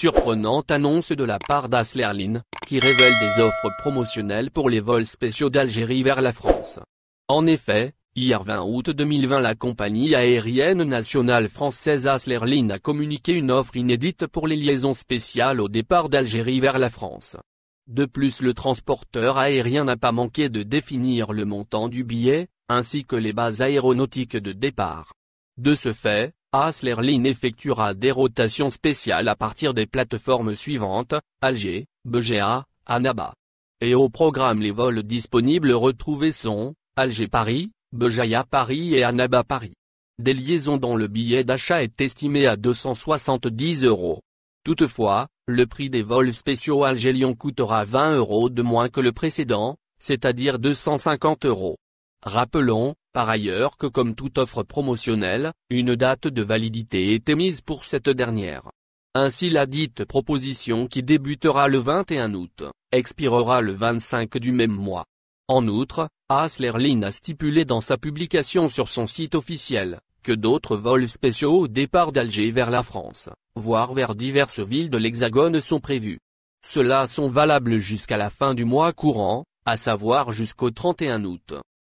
Surprenante annonce de la part d'As Airlines, qui révèle des offres promotionnelles pour les vols spéciaux d'Algérie vers la France. En effet, hier 20 août 2020 la compagnie aérienne nationale française As Airlines a communiqué une offre inédite pour les liaisons spéciales au départ d'Algérie vers la France. De plus le transporteur aérien n'a pas manqué de définir le montant du billet, ainsi que les bases aéronautiques de départ. De ce fait, As Airlines effectuera des rotations spéciales à partir des plateformes suivantes, Alger, Béja, Annaba. Et au programme les vols disponibles retrouvés sont, Alger-Paris, Béja-Paris et Annaba-Paris. Des liaisons dont le billet d'achat est estimé à 270 €. Toutefois, le prix des vols spéciaux Alger-Lyon coûtera 20 € de moins que le précédent, c'est-à-dire 250 €. Rappelons, par ailleurs que comme toute offre promotionnelle, une date de validité est émise pour cette dernière. Ainsi la dite proposition qui débutera le 21 août, expirera le 25 du même mois. En outre, As Airlines a stipulé dans sa publication sur son site officiel, que d'autres vols spéciaux au départ d'Alger vers la France, voire vers diverses villes de l'Hexagone sont prévus. Ceux-là sont valables jusqu'à la fin du mois courant, à savoir jusqu'au 31 août.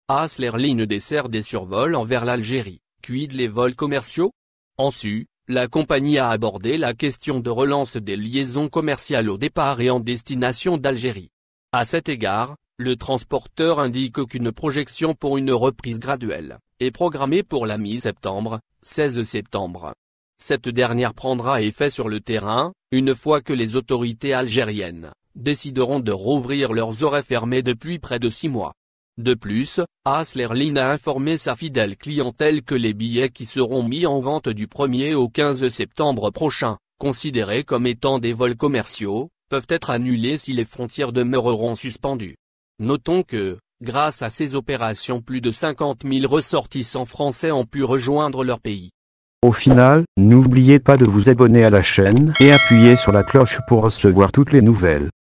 As Airlines dessert des survols envers l'Algérie, quid les vols commerciaux? En sus, la compagnie a abordé la question de relance des liaisons commerciales au départ et en destination d'Algérie. À cet égard, le transporteur indique qu'une projection pour une reprise graduelle est programmée pour la mi-septembre, 16 septembre. Cette dernière prendra effet sur le terrain, une fois que les autorités algériennes décideront de rouvrir leurs horaires fermés depuis près de 6 mois. De plus, As Airlines a informé sa fidèle clientèle que les billets qui seront mis en vente du 1er au 15 septembre prochain, considérés comme étant des vols commerciaux, peuvent être annulés si les frontières demeureront suspendues. Notons que, grâce à ces opérations plus de 50 000 ressortissants français ont pu rejoindre leur pays. Au final, n'oubliez pas de vous abonner à la chaîne et appuyer sur la cloche pour recevoir toutes les nouvelles.